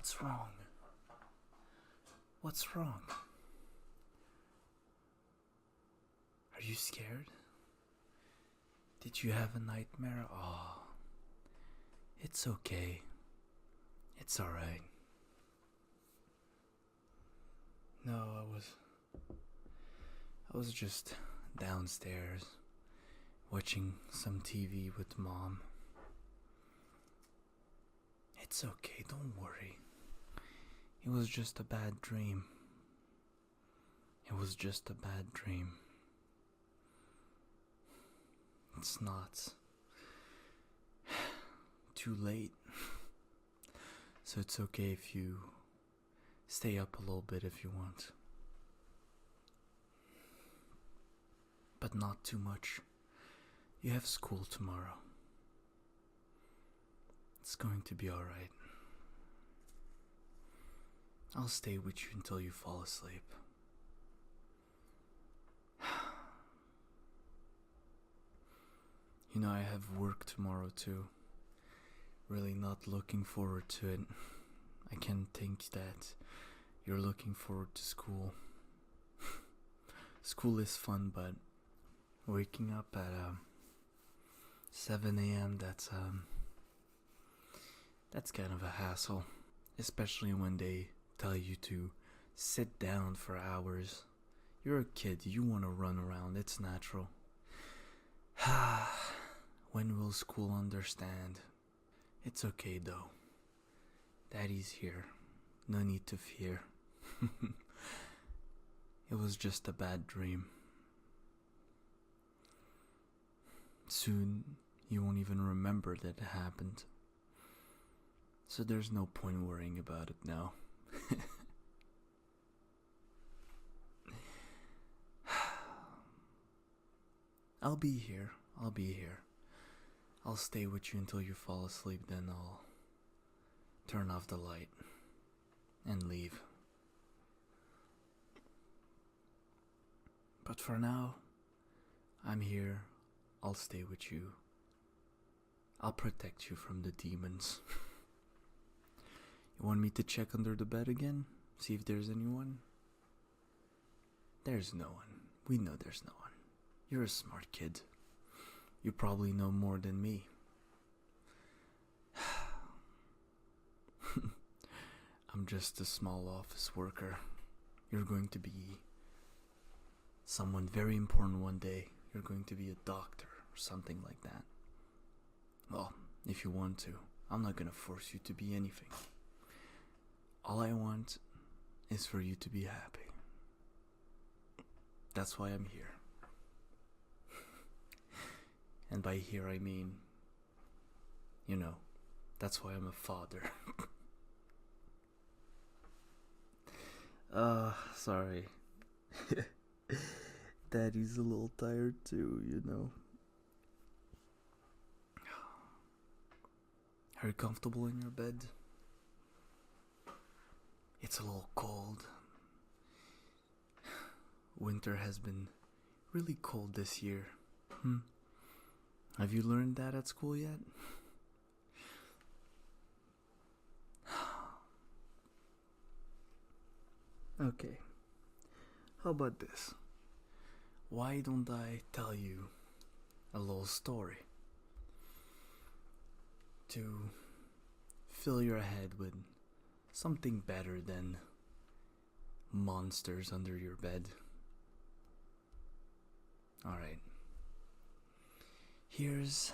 What's wrong? What's wrong? Are you scared? Did you have a nightmare? Oh, it's okay. It's alright. No, I was just downstairs watching some TV with Mom. It's okay, don't worry. It was just a bad dream. It was just a bad dream. It's not too late. So it's okay if you stay up a little bit if you want. But not too much. You have school tomorrow. It's going to be alright. I'll stay with you until you fall asleep. You know, I have work tomorrow too. Really not looking forward to it. I can think that you're looking forward to school. School is fun, but waking up at 7 a.m. that's kind of a hassle, especially when they tell you to sit down for hours. You're a kid, you want to run around, it's natural. When will school understand? It's okay though. Daddy's here. No need to fear. It was just a bad dream. Soon, you won't even remember that it happened. So there's no point worrying about it now. I'll be here. I'll stay with you until you fall asleep, then I'll turn off the light and leave. But for now, I'm here. I'll stay with you. I'll protect you from the demons. You want me to check under the bed again? See if there's anyone? There's no one. We know there's no one. You're a smart kid. You probably know more than me. I'm just a small office worker. You're going to be someone very important one day. You're going to be a doctor or something like that. Well, if you want to. I'm not gonna force you to be anything. All I want is for you to be happy. That's why I'm here. And by here I mean, you know, that's why I'm a father. Sorry. Daddy's a little tired too, you know. Are you comfortable in your bed? It's a little cold. Winter has been really cold this year. Have you learned that at school yet? Okay. How about this? Why don't I tell you a little story to fill your head with something better than monsters under your bed? Alright. Here's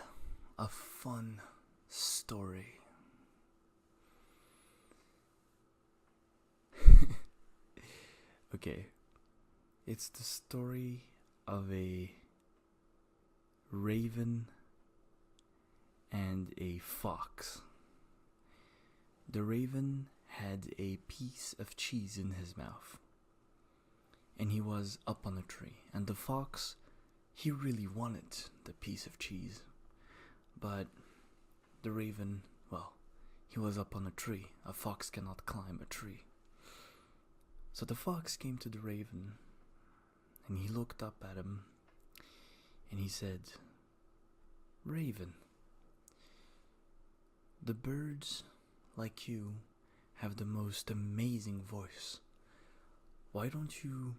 a fun story. Okay. It's the story of a raven and a fox. The raven had a piece of cheese in his mouth, and he was up on a tree, and the fox, he really wanted the piece of cheese, but the raven, well, he was up on a tree. A fox cannot climb a tree. So the fox came to the raven, and he looked up at him, and he said, "Raven, the birds, like you, have the most amazing voice. Why don't you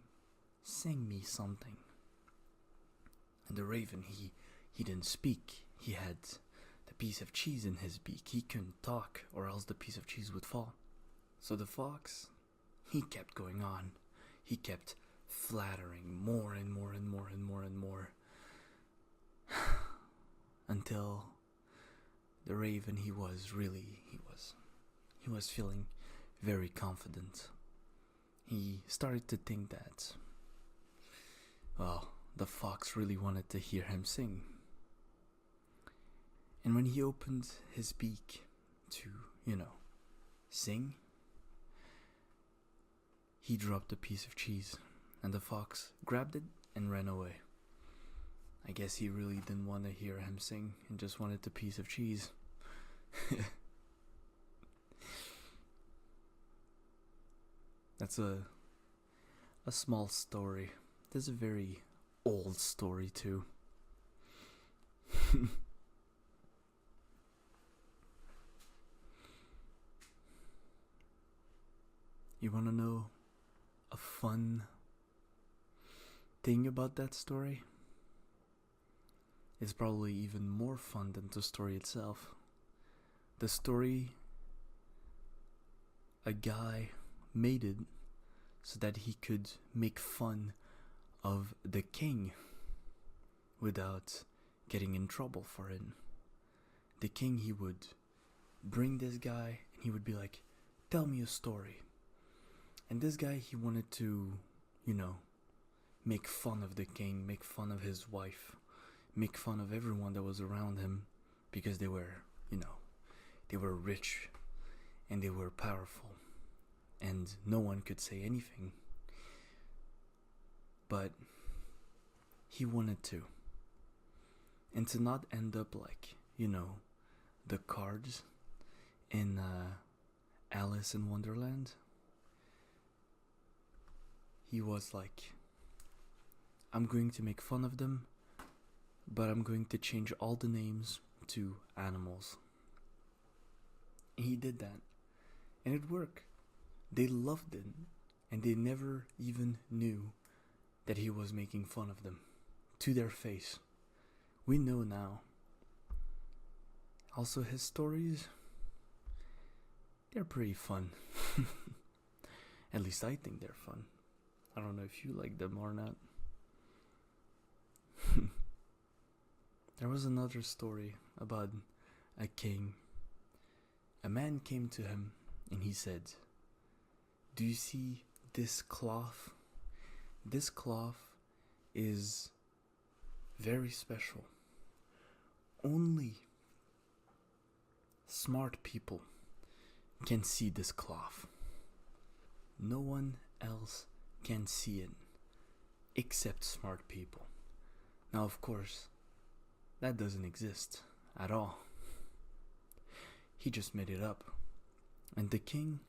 sing me something?" And the raven, he didn't speak. He had the piece of cheese in his beak. He couldn't talk, or else the piece of cheese would fall. So the fox, he kept going on. He kept flattering more and more and more and more and more. Until the raven, he was feeling very confident. He started to think that, well, the fox really wanted to hear him sing. And when he opened his beak to, sing, he dropped a piece of cheese, and the fox grabbed it and ran away. I guess he really didn't want to hear him sing and just wanted the piece of cheese. That's a small story. There's a very old story too. You wanna know a fun thing about that story? It's probably even more fun than the story itself. The story, a guy made it so that he could make fun of the king without getting in trouble for it. The king, he would bring this guy and he would be like, "Tell me a story." And this guy, he wanted to, make fun of the king, make fun of his wife, make fun of everyone that was around him, because they were, they were rich and they were powerful and no one could say anything. But he wanted to. And to not end up like, the cards in Alice in Wonderland. He was like, "I'm going to make fun of them, but I'm going to change all the names to animals." And he did that. And it worked. They loved it. And they never even knew that he was making fun of them. To their face. We know now. Also, his stories, they're pretty fun. At least I think they're fun. I don't know if you like them or not. There was another story about a king. A man came to him and he said, "Do you see this cloth? This cloth is very special. Only smart people can see this cloth. No one else can see it except smart people." Now, of course, that doesn't exist at all. He just made it up. And the king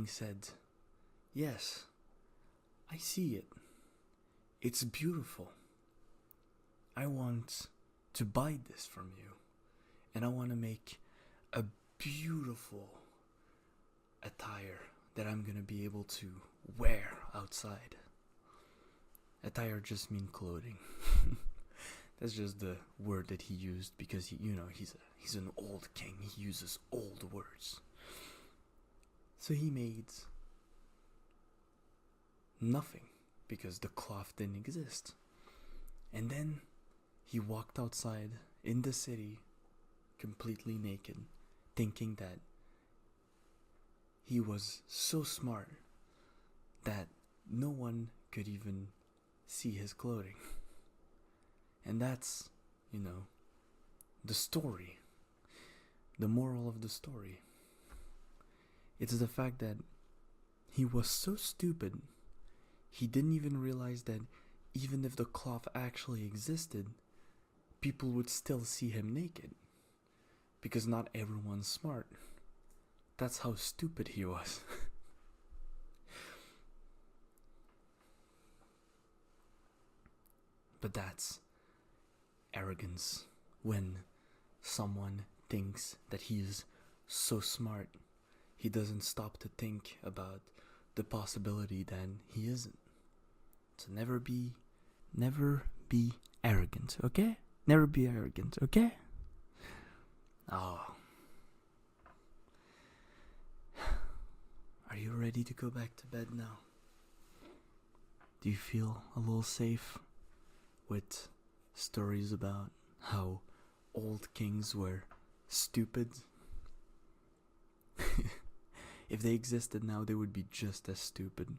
said, "Yes, I see it. It's beautiful. I want to buy this from you. And I want to make a beautiful attire that I'm going to be able to wear outside." Attire just means clothing. That's just the word that he used because he's an old king. He uses old words. So he made nothing because the cloth didn't exist. And then he walked outside in the city completely naked, thinking that he was so smart that no one could even see his clothing. And that's, the story. The moral of the story. It's the fact that he was so stupid, he didn't even realize that even if the cloth actually existed, people would still see him naked. Because not everyone's smart. That's how stupid he was. But that's arrogance, when someone thinks that he is so smart, he doesn't stop to think about the possibility that he isn't. So never be arrogant, okay? Never be arrogant, okay? Oh. Are you ready to go back to bed now? Do you feel a little safe with stories about how old kings were stupid? If they existed now, they would be just as stupid.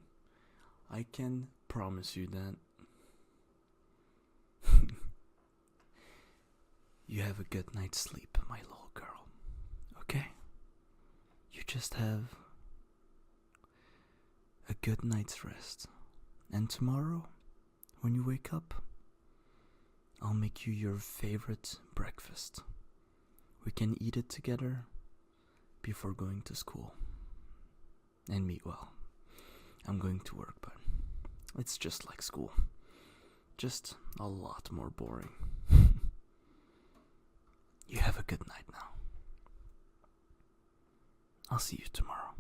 I can promise you that. You have a good night's sleep, my little girl. Okay? You just have a good night's rest. And tomorrow, when you wake up, I'll make you your favorite breakfast. We can eat it together before going to school. And me, well, I'm going to work, but it's just like school. Just a lot more boring. You have a good night now. I'll see you tomorrow.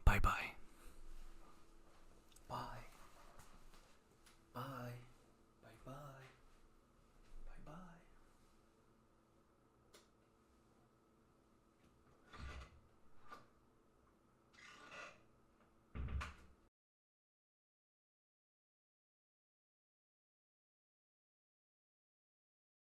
Bye-bye.